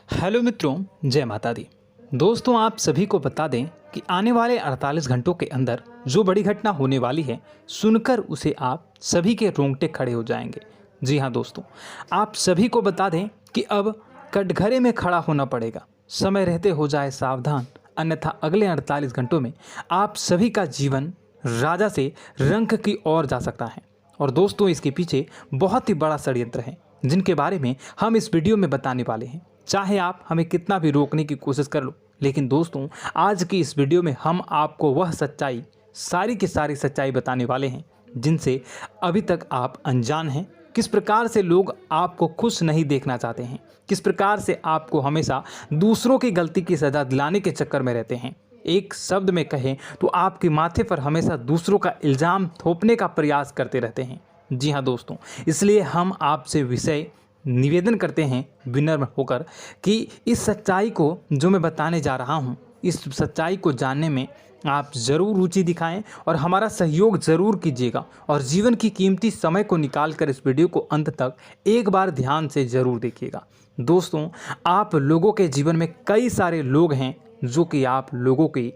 Hello मित्रों, जय माता दी। दोस्तों, आप सभी को बता दें कि आने वाले 48 घंटों के अंदर जो बड़ी घटना होने वाली है, सुनकर उसे आप सभी के रोंगटे खड़े हो जाएंगे। जी हाँ दोस्तों, आप सभी को बता दें कि अब कटघरे में खड़ा होना पड़ेगा। समय रहते हो जाए सावधान, अन्यथा अगले 48 घंटों में आप सभी का जीवन राजा से रंक की ओर जा सकता है। और दोस्तों, इसके पीछे बहुत ही बड़ा षड्यंत्र है, जिनके बारे में हम इस वीडियो में बताने वाले हैं। चाहे आप हमें कितना भी रोकने की कोशिश कर लो, लेकिन दोस्तों, आज की इस वीडियो में हम आपको वह सच्चाई, सारी की सारी सच्चाई बताने वाले हैं जिनसे अभी तक आप अनजान हैं। किस प्रकार से लोग आपको खुश नहीं देखना चाहते हैं, किस प्रकार से आपको हमेशा दूसरों की गलती की सज़ा दिलाने के चक्कर में रहते हैं। एक शब्द में कहें तो आपके माथे पर हमेशा दूसरों का इल्ज़ाम थोपने का प्रयास करते रहते हैं। जी हाँ दोस्तों, इसलिए हम आपसे विषय निवेदन करते हैं विनम्र होकर कि इस सच्चाई को जो मैं बताने जा रहा हूँ, इस सच्चाई को जानने में आप ज़रूर रुचि दिखाएं और हमारा सहयोग ज़रूर कीजिएगा। और जीवन की कीमती समय को निकाल कर इस वीडियो को अंत तक एक बार ध्यान से ज़रूर देखिएगा। दोस्तों, आप लोगों के जीवन में कई सारे लोग हैं जो कि आप लोगों की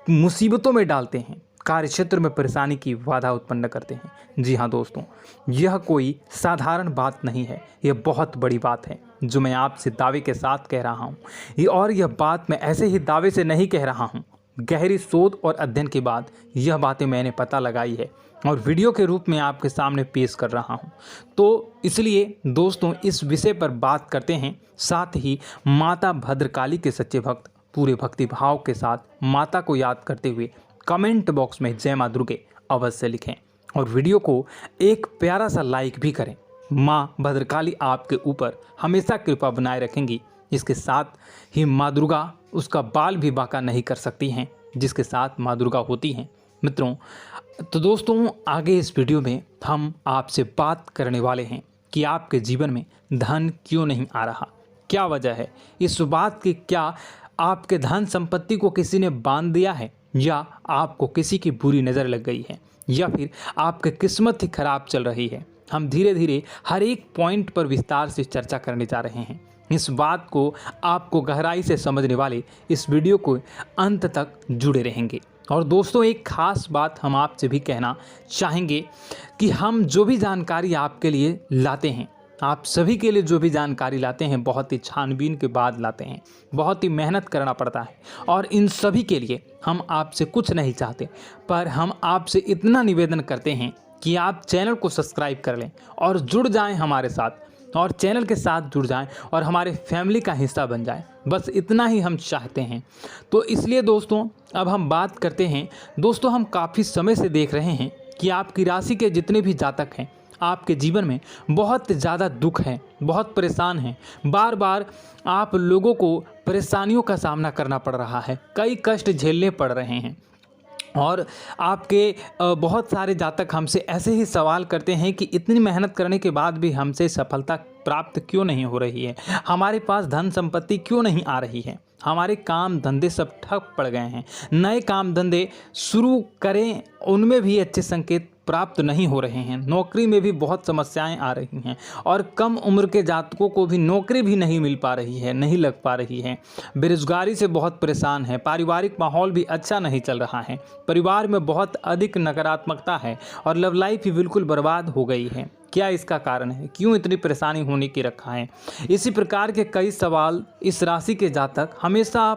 मुसीबतों में डालते हैं, कार्य क्षेत्र में परेशानी की बाधा उत्पन्न करते हैं। जी हाँ दोस्तों, यह कोई साधारण बात नहीं है, यह बहुत बड़ी बात है जो मैं आपसे दावे के साथ कह रहा हूँ। और यह बात मैं ऐसे ही दावे से नहीं कह रहा हूँ, गहरी शोध और अध्ययन के बाद यह बातें मैंने पता लगाई है और वीडियो के रूप में आपके सामने पेश कर रहा हूँ। तो इसलिए दोस्तों, इस विषय पर बात करते हैं। साथ ही माता भद्रकाली के सच्चे भक्त पूरे भक्ति भाव के साथ माता को याद करते हुए कमेंट बॉक्स में जय मां दुर्गे अवश्य लिखें और वीडियो को एक प्यारा सा लाइक भी करें। माँ भद्रकाली आपके ऊपर हमेशा कृपा बनाए रखेंगी। इसके साथ ही माँ दुर्गा उसका बाल भी बांका नहीं कर सकती हैं, जिसके साथ माँ दुर्गा होती हैं। मित्रों, तो दोस्तों, आगे इस वीडियो में हम आपसे बात करने वाले हैं कि आपके जीवन में धन क्यों नहीं आ रहा, क्या वजह है इस बात की। क्या आपके धन संपत्ति को किसी ने बांध दिया है, या आपको किसी की बुरी नज़र लग गई है, या फिर आपकी किस्मत ही खराब चल रही है। हम धीरे धीरे हर एक पॉइंट पर विस्तार से चर्चा करने जा रहे हैं। इस बात को आपको गहराई से समझने वाले इस वीडियो को अंत तक जुड़े रहेंगे। और दोस्तों, एक खास बात हम आपसे भी कहना चाहेंगे कि हम जो भी जानकारी आपके लिए लाते हैं, आप सभी के लिए जो भी जानकारी लाते हैं, बहुत ही छानबीन के बाद लाते हैं, बहुत ही मेहनत करना पड़ता है। और इन सभी के लिए हम आपसे कुछ नहीं चाहते, पर हम आपसे इतना निवेदन करते हैं कि आप चैनल को सब्सक्राइब कर लें और जुड़ जाएं हमारे साथ, और चैनल के साथ जुड़ जाएं और हमारे फैमिली का हिस्सा बन जाएं। बस इतना ही हम चाहते हैं। तो इसलिए दोस्तों, अब हम बात करते हैं। दोस्तों, हम काफ़ी समय से देख रहे हैं कि आपकी राशि के जितने भी जातक हैं, आपके जीवन में बहुत ज़्यादा दुख है, बहुत परेशान हैं। बार बार आप लोगों को परेशानियों का सामना करना पड़ रहा है, कई कष्ट झेलने पड़ रहे हैं। और आपके बहुत सारे जातक हमसे ऐसे ही सवाल करते हैं कि इतनी मेहनत करने के बाद भी हमसे सफलता प्राप्त क्यों नहीं हो रही है, हमारे पास धन संपत्ति क्यों नहीं आ रही है, हमारे काम धंधे सब ठप पड़ गए हैं, नए काम धंधे शुरू करें उनमें भी अच्छे संकेत प्राप्त नहीं हो रहे हैं, नौकरी में भी बहुत समस्याएं आ रही हैं, और कम उम्र के जातकों को भी नौकरी भी नहीं मिल पा रही है, नहीं लग पा रही है, बेरोजगारी से बहुत परेशान है, पारिवारिक माहौल भी अच्छा नहीं चल रहा है, परिवार में बहुत अधिक नकारात्मकता है और लव लाइफ भी बिल्कुल बर्बाद हो गई है। क्या इसका कारण है, क्यों इतनी परेशानी होने की रखा है? इसी प्रकार के कई सवाल इस राशि के जातक हमेशा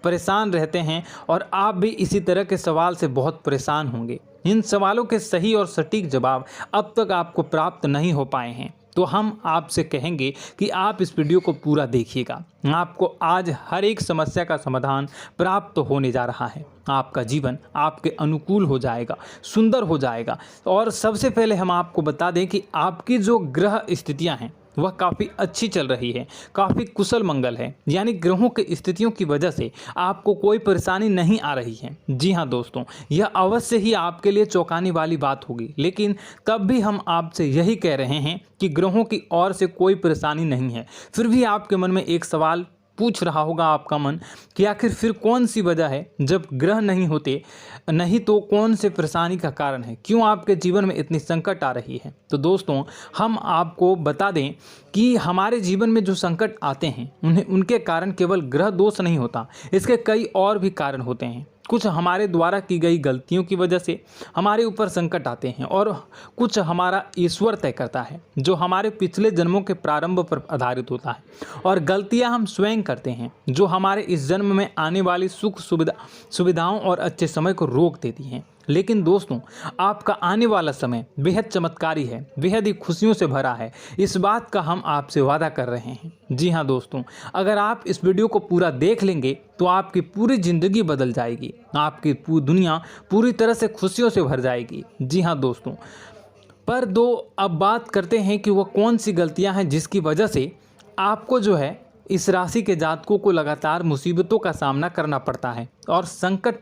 परेशान रहते हैं, और आप भी इसी तरह के सवाल से बहुत परेशान होंगे। इन सवालों के सही और सटीक जवाब अब तक आपको प्राप्त नहीं हो पाए हैं, तो हम आपसे कहेंगे कि आप इस वीडियो को पूरा देखिएगा। आपको आज हर एक समस्या का समाधान प्राप्त होने जा रहा है। आपका जीवन आपके अनुकूल हो जाएगा, सुंदर हो जाएगा। और सबसे पहले हम आपको बता दें कि आपकी जो ग्रह स्थितियां हैं वह काफ़ी अच्छी चल रही है, काफ़ी कुशल मंगल है, यानी ग्रहों की स्थितियों की वजह से आपको कोई परेशानी नहीं आ रही है। जी हाँ दोस्तों, यह अवश्य ही आपके लिए चौंकाने वाली बात होगी, लेकिन तब भी हम आपसे यही कह रहे हैं कि ग्रहों की ओर से कोई परेशानी नहीं है। फिर भी आपके मन में एक सवाल पूछ रहा होगा आपका मन कि आखिर फिर कौन सी वजह है, जब ग्रह नहीं होते नहीं तो कौन से परेशानी का कारण है, क्यों आपके जीवन में इतनी संकट आ रही है। तो दोस्तों हम आपको बता दें कि हमारे जीवन में जो संकट आते हैं उनके कारण केवल ग्रह दोष नहीं होता, इसके कई और भी कारण होते हैं। कुछ हमारे द्वारा की गई गलतियों की वजह से हमारे ऊपर संकट आते हैं और कुछ हमारा ईश्वर तय करता है, जो हमारे पिछले जन्मों के प्रारंभ पर आधारित होता है। और गलतियां हम स्वयं करते हैं, जो हमारे इस जन्म में आने वाली सुख सुविधाओं और अच्छे समय को रोक देती हैं। लेकिन दोस्तों आपका आने वाला समय बेहद चमत्कारी है, बेहद ही खुशियों से भरा है, इस बात का हम आपसे वादा कर रहे हैं। जी हाँ दोस्तों, अगर आप इस वीडियो को पूरा देख लेंगे तो आपकी पूरी ज़िंदगी बदल जाएगी, आपकी पूरी दुनिया पूरी तरह से खुशियों से भर जाएगी। जी हाँ दोस्तों, पर अब बात करते हैं कि वह कौन सी गलतियां हैं जिसकी वजह से आपको जो है इस राशि के जातकों को लगातार मुसीबतों का सामना करना पड़ता है और संकट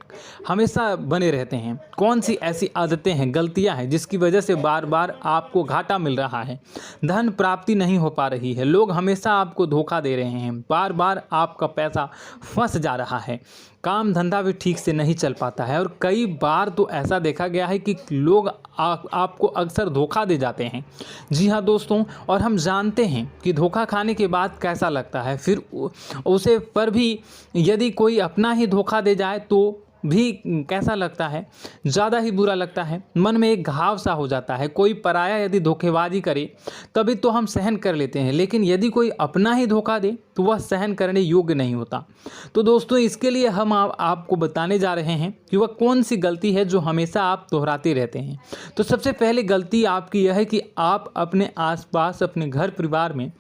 हमेशा बने रहते हैं। कौन सी ऐसी आदतें हैं, गलतियां हैं जिसकी वजह से बार बार आपको घाटा मिल रहा है, धन प्राप्ति नहीं हो पा रही है, लोग हमेशा आपको धोखा दे रहे हैं, बार बार आपका पैसा फंस जा रहा है, काम धंधा भी ठीक से नहीं चल पाता है और कई बार तो ऐसा देखा गया है कि लोग आपको अक्सर धोखा दे जाते हैं। जी हाँ दोस्तों, और हम जानते हैं कि धोखा खाने के बाद कैसा लगता है, फिर उसे पर भी यदि कोई अपना ही धोखा दे जाए तो भी कैसा लगता है, ज़्यादा ही बुरा लगता है, मन में एक घाव सा हो जाता है। कोई पराया यदि धोखेबाजी करे तभी तो हम सहन कर लेते हैं, लेकिन यदि कोई अपना ही धोखा दे तो वह सहन करने योग्य नहीं होता। तो दोस्तों इसके लिए हम आपको बताने जा रहे हैं कि वह कौन सी गलती है जो हमेशा आप दोहराते रहते हैं। तो सबसे पहले गलती आपकी यह है कि आप अपने आसपास, अपने घर परिवार में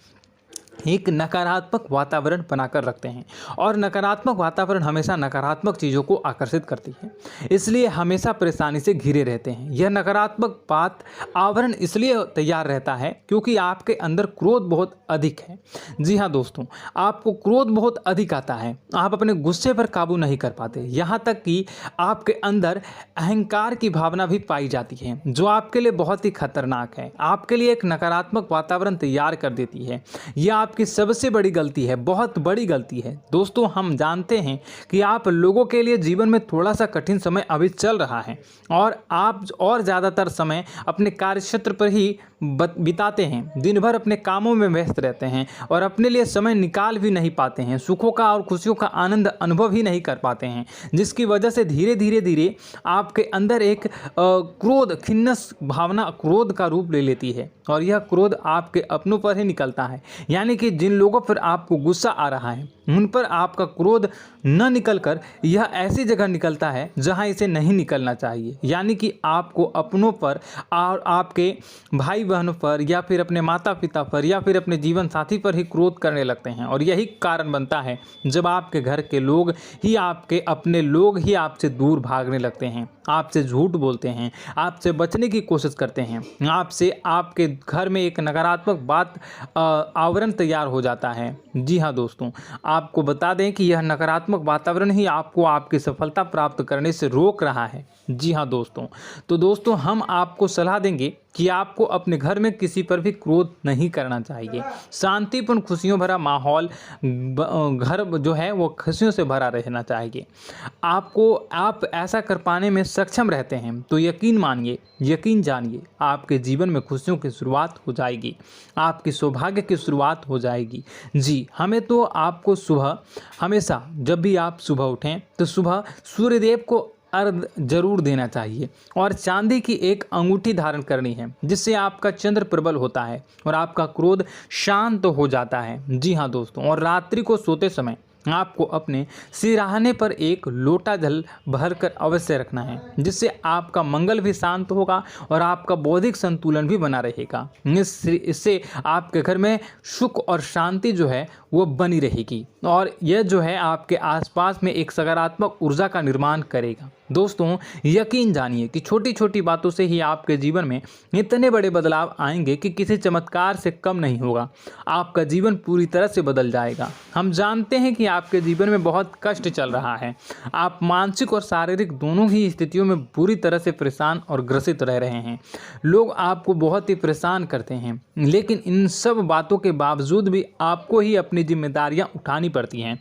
एक नकारात्मक वातावरण बनाकर रखते हैं और नकारात्मक वातावरण हमेशा नकारात्मक चीज़ों को आकर्षित करती है, इसलिए हमेशा परेशानी से घिरे रहते हैं। यह नकारात्मक आवरण इसलिए तैयार रहता है क्योंकि आपके अंदर क्रोध बहुत अधिक है। जी हाँ दोस्तों, आपको क्रोध बहुत अधिक आता है, आप अपने गुस्से पर काबू नहीं कर पाते, यहाँ तक कि आपके अंदर अहंकार की भावना भी पाई जाती है, जो आपके लिए बहुत ही खतरनाक है, आपके लिए एक नकारात्मक वातावरण तैयार कर देती है। यह आपकी सबसे बड़ी गलती है, बहुत बड़ी गलती है। दोस्तों हम जानते हैं कि आप लोगों के लिए जीवन में थोड़ा सा कठिन समय अभी चल रहा है और आप और ज़्यादातर समय अपने कार्यक्षेत्र पर ही बिताते हैं, दिन भर अपने कामों में व्यस्त रहते हैं और अपने लिए समय निकाल भी नहीं पाते हैं, सुखों का और खुशियों का आनंद अनुभव ही नहीं कर पाते हैं, जिसकी वजह से धीरे धीरे आपके अंदर एक क्रोध, खिन्नस भावना क्रोध का रूप ले लेती है और यह क्रोध आपके अपनों पर ही निकलता है। यानी कि जिन लोगों पर आपको गुस्सा आ रहा है उन पर आपका क्रोध न निकलकर यह ऐसी जगह निकलता है जहां इसे नहीं निकलना चाहिए। यानी कि आपको अपनों पर और आपके भाई बहनों पर या फिर अपने माता पिता पर या फिर अपने जीवन साथी पर ही क्रोध करने लगते हैं और यही कारण बनता है जब आपके घर के लोग ही, आपके अपने लोग ही आपसे दूर भागने लगते हैं, आपसे झूठ बोलते हैं, आपसे बचने की कोशिश करते हैं, आपसे आपके घर में एक नकारात्मक आवरण तैयार हो जाता है। जी हाँ दोस्तों, आपको बता दें कि यह नकारात्मक वातावरण ही आपको आपकी सफलता प्राप्त करने से रोक रहा है। जी हाँ दोस्तों, तो दोस्तों हम आपको सलाह देंगे कि आपको अपने घर में किसी पर भी क्रोध नहीं करना चाहिए। शांतिपूर्ण खुशियों भरा माहौल, घर जो है वो खुशियों से भरा रहना चाहिए। आप ऐसा कर पाने में सक्षम रहते हैं तो यकीन मानिए, यकीन जानिए, आपके जीवन में खुशियों की शुरुआत हो जाएगी, आपकी सौभाग्य की शुरुआत हो जाएगी। जी, हमें तो आपको सुबह, हमेशा जब भी आप सुबह उठें तो सुबह सूर्यदेव को अर्घ जरूर देना चाहिए और चांदी की एक अंगूठी धारण करनी है, जिससे आपका चंद्र प्रबल होता है और आपका क्रोध शांत हो जाता है। जी हाँ दोस्तों, और रात्रि को सोते समय आपको अपने सिरहाने पर एक लोटा जल भरकर अवश्य रखना है, जिससे आपका मंगल भी शांत होगा और आपका बौद्धिक संतुलन भी बना रहेगा। इससे आपके घर में सुख और शांति जो है वो बनी रहेगी और यह जो है आपके आसपास में एक सकारात्मक ऊर्जा का निर्माण करेगा। दोस्तों यकीन जानिए कि छोटी छोटी बातों से ही आपके जीवन में इतने बड़े बदलाव आएंगे कि किसी चमत्कार से कम नहीं होगा, आपका जीवन पूरी तरह से बदल जाएगा। हम जानते हैं कि आपके जीवन में बहुत कष्ट चल रहा है। आप मानसिक और शारीरिक दोनों ही स्थितियों में बुरी तरह से परेशान और ग्रसित रह रहे हैं। लोग आपको बहुत ही परेशान करते हैं, लेकिन इन सब बातों के बावजूद भी आपको ही अपनी जिम्मेदारियां उठानी पड़ती हैं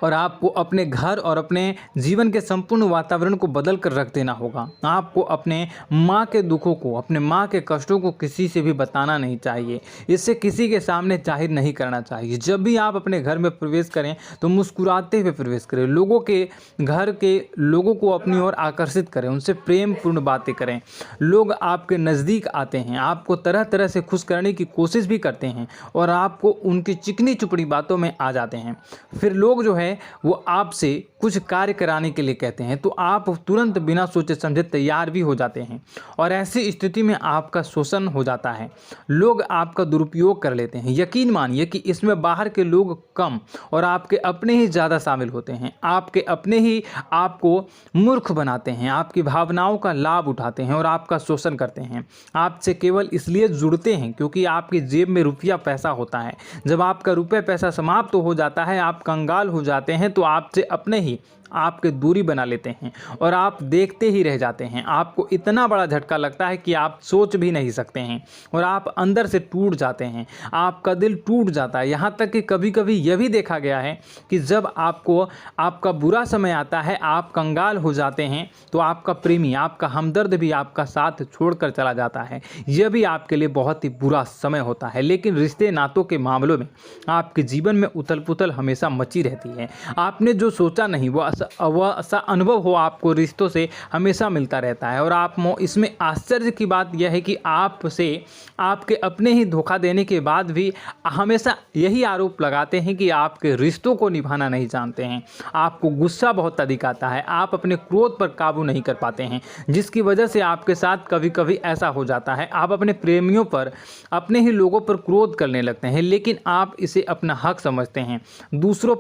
और आपको अपने घर और अपने जीवन के संपूर्ण वातावरण को बदल कर रख देना होगा। आपको अपने माँ के दुखों को, अपने माँ के कष्टों को किसी से भी बताना नहीं चाहिए। इससे किसी के सामने जाहिर नहीं करना चाहिए। जब भी आप अपने घर में प्रवेश करें तो मुस्कुराते हुए प्रवेश करें। लोगों के घर के लोगों को अपनी ओर आकर्षित करें, उनसे प्रेमपूर्ण बातें करें। लोग आपके नज़दीक आते हैं, आपको तरह तरह से खुश करने की कोशिश भी करते हैं और आपको उनकी चिकनी चुपड़ी बातों में आ जाते हैं। फिर लोग जो है वो आपसे कुछ कार्य कराने के लिए कहते हैं तो आप तुरंत बिना सोचे समझे तैयार भी हो जाते हैं और ऐसी स्थिति में आपका शोषण हो जाता है। लोग आपका दुरुपयोग कर लेते हैं। यकीन मानिए कि इसमें बाहर के लोग कम और आपके अपने ही ज़्यादा शामिल होते हैं। आपके अपने ही आपको मूर्ख बनाते हैं, आपकी भावनाओं का लाभ उठाते हैं और आपका शोषण करते हैं। आपसे केवल इसलिए जुड़ते हैं क्योंकि आपकी जेब में रुपया पैसा होता है। जब आपका रुपया पैसा समाप्त हो जाता है, आप कंगाल हो जाते हैं तो आपसे अपने ही आपके दूरी बना लेते हैं और आप देखते ही रह जाते हैं। आपको इतना बड़ा झटका लगता है कि आप सोच भी नहीं सकते हैं और आप अंदर से टूट जाते हैं। आपका दिल टूट जाता है। यहाँ तक कि कभी कभी यह भी देखा गया है कि जब आपको आपका बुरा समय आता है, आप कंगाल हो जाते हैं तो आपका प्रेमी, आपका हमदर्द भी आपका साथ छोड़कर चला जाता है। यह भी आपके लिए बहुत ही बुरा समय होता है। लेकिन रिश्ते नातों के मामलों में आपके जीवन में उथल पुथल हमेशा मची रहती है। आपने जो सोचा नहीं वो ऐसा अनुभव हो आपको रिश्तों से हमेशा मिलता रहता है। और आप इसमें आश्चर्य की बात यह है कि आपसे आपके अपने ही धोखा देने के बाद भी हमेशा यही आरोप लगाते हैं कि आपके रिश्तों को निभाना नहीं जानते हैं। आपको गुस्सा बहुत अधिक आता है, आप अपने क्रोध पर काबू नहीं कर पाते हैं, जिसकी वजह से आपके साथ कभी कभी ऐसा हो जाता है आप अपने प्रेमियों पर, अपने ही लोगों पर क्रोध करने लगते हैं। लेकिन आप इसे अपना हक समझते हैं, दूसरों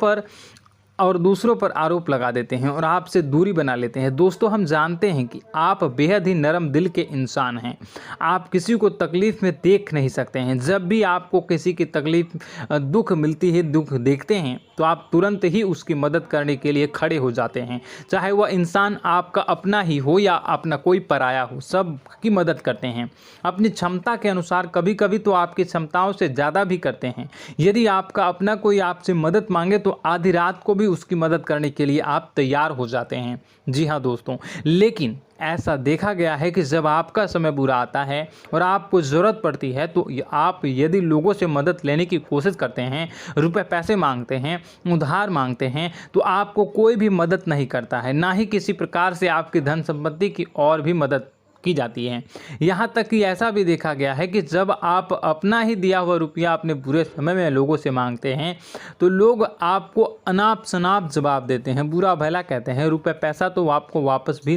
पर आरोप लगा देते हैं और आपसे दूरी बना लेते हैं। दोस्तों, हम जानते हैं कि आप बेहद ही नरम दिल के इंसान हैं। आप किसी को तकलीफ़ में देख नहीं सकते हैं। जब भी आपको किसी की तकलीफ़, दुख मिलती है, दुख देखते हैं तो आप तुरंत ही उसकी मदद करने के लिए खड़े हो जाते हैं। चाहे वह इंसान आपका अपना ही हो या अपना कोई पराया हो, सब की मदद करते हैं अपनी क्षमता के अनुसार। कभी कभी तो आपकी क्षमताओं से ज़्यादा भी करते हैं। यदि आपका अपना कोई आपसे मदद मांगे तो आधी रात को भी उसकी मदद करने के लिए आप तैयार हो जाते हैं। जी हाँ दोस्तों, लेकिन ऐसा देखा गया है कि जब आपका समय बुरा आता है और आपको ज़रूरत पड़ती है तो आप यदि लोगों से मदद लेने की कोशिश करते हैं, रुपए पैसे मांगते हैं, उधार मांगते हैं, तो आपको कोई भी मदद नहीं करता है। ना ही किसी प्रकार से आपकी धन संपत्ति की और भी मदद की जाती है। यहाँ तक कि ऐसा भी देखा गया है कि जब आप अपना ही दिया हुआ रुपया अपने बुरे समय में लोगों से मांगते हैं तो लोग आपको अनाप शनाप जवाब देते हैं, बुरा भला कहते हैं। रुपये पैसा तो आपको वापस भी नहीं